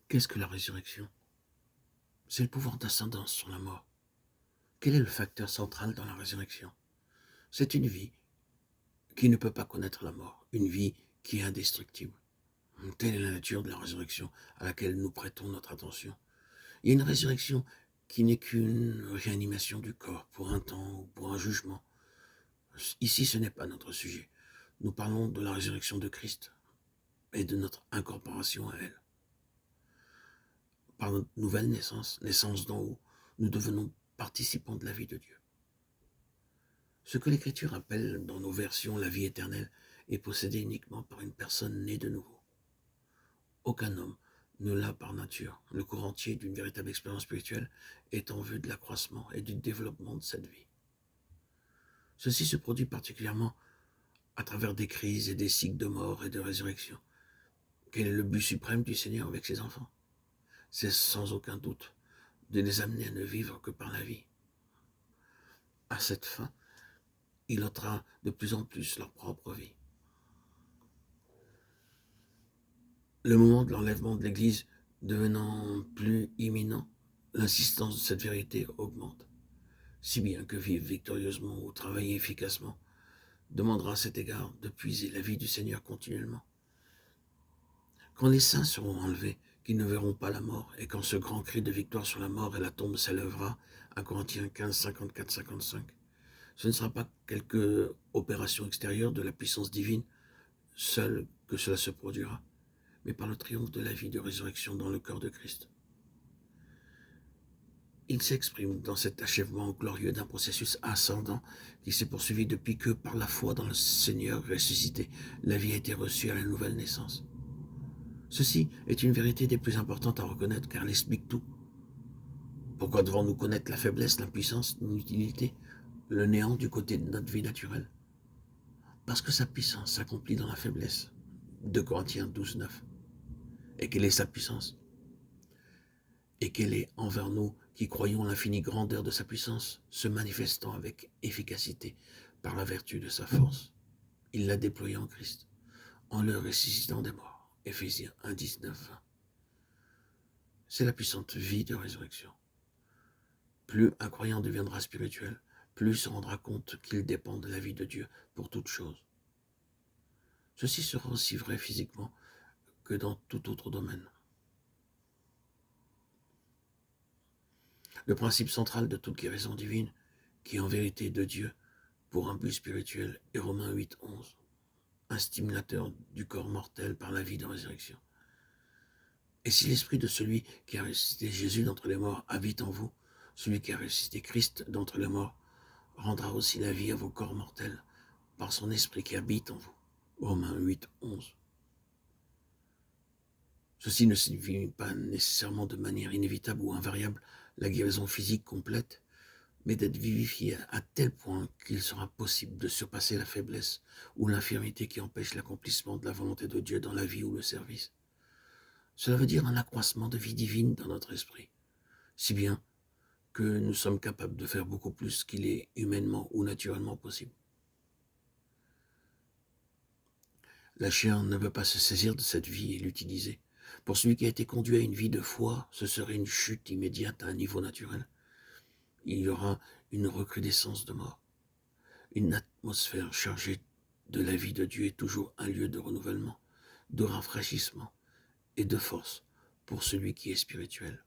Qu'est-ce que la résurrection? C'est le pouvoir d'ascendance sur la mort. Quel est le facteur central dans la résurrection? C'est une vie qui ne peut pas connaître la mort, une vie qui est indestructible. Telle est la nature de la résurrection à laquelle nous prêtons notre attention. Il y a une résurrection qui n'est qu'une réanimation du corps pour un temps ou pour un jugement. Ici, ce n'est pas notre sujet. Nous parlons de la résurrection de Christ et de notre incorporation à elle. Par notre nouvelle naissance, naissance d'en haut, nous devenons participants de la vie de Dieu. Ce que l'Écriture appelle dans nos versions la vie éternelle est possédé uniquement par une personne née de nouveau. Aucun homme ne l'a par nature. Le cours entier d'une véritable expérience spirituelle est en vue de l'accroissement et du développement de cette vie. Ceci se produit particulièrement à travers des crises et des cycles de mort et de résurrection. Quel est le but suprême du Seigneur avec ses enfants? C'est sans aucun doute de les amener à ne vivre que par la vie. À cette fin, il ôtera de plus en plus leur propre vie. Le moment de l'enlèvement de l'Église devenant plus imminent, l'insistance de cette vérité augmente, si bien que vivre victorieusement ou travailler efficacement demandera à cet égard de puiser la vie du Seigneur continuellement. Quand les saints seront enlevés, qu'ils ne verront pas la mort, et quand ce grand cri de victoire sur la mort et la tombe s'élèvera, à Corinthiens 15, 54-55, ce ne sera pas quelque opération extérieure de la puissance divine seule que cela se produira, mais par le triomphe de la vie de résurrection dans le corps de Christ. Il s'exprime dans cet achèvement glorieux d'un processus ascendant qui s'est poursuivi depuis que, par la foi dans le Seigneur ressuscité, la vie a été reçue à la nouvelle naissance. Ceci est une vérité des plus importantes à reconnaître car elle explique tout. Pourquoi devons-nous connaître la faiblesse, l'impuissance, l'inutilité, le néant du côté de notre vie naturelle? Parce que sa puissance s'accomplit dans la faiblesse. 2 Corinthiens 12, 9. Et quelle est sa puissance? Et quelle est envers nous qui croyons l'infinie grandeur de sa puissance, se manifestant avec efficacité par la vertu de sa force? Il l'a déployée en Christ, en le ressuscitant des morts. Éphésiens 1, 19, 20. C'est la puissante vie de résurrection. Plus un croyant deviendra spirituel, plus il se rendra compte qu'il dépend de la vie de Dieu pour toute chose. Ceci sera aussi vrai physiquement que dans tout autre domaine. Le principe central de toute guérison divine, qui est en vérité de Dieu pour un but spirituel, est Romains 8, 11, un stimulateur du corps mortel par la vie de résurrection. Et si l'esprit de celui qui a ressuscité Jésus d'entre les morts habite en vous, celui qui a ressuscité Christ d'entre les morts rendra aussi la vie à vos corps mortels par son esprit qui habite en vous. Romains 8, 11. Ceci ne signifie pas nécessairement de manière inévitable ou invariable la guérison physique complète, mais d'être vivifié à tel point qu'il sera possible de surpasser la faiblesse ou l'infirmité qui empêche l'accomplissement de la volonté de Dieu dans la vie ou le service. Cela veut dire un accroissement de vie divine dans notre esprit, si bien que nous sommes capables de faire beaucoup plus qu'il est humainement ou naturellement possible. La chair ne veut pas se saisir de cette vie et l'utiliser. Pour celui qui a été conduit à une vie de foi, ce serait une chute immédiate à un niveau naturel. Il y aura une recrudescence de mort. Une atmosphère chargée de la vie de Dieu est toujours un lieu de renouvellement, de rafraîchissement et de force pour celui qui est spirituel.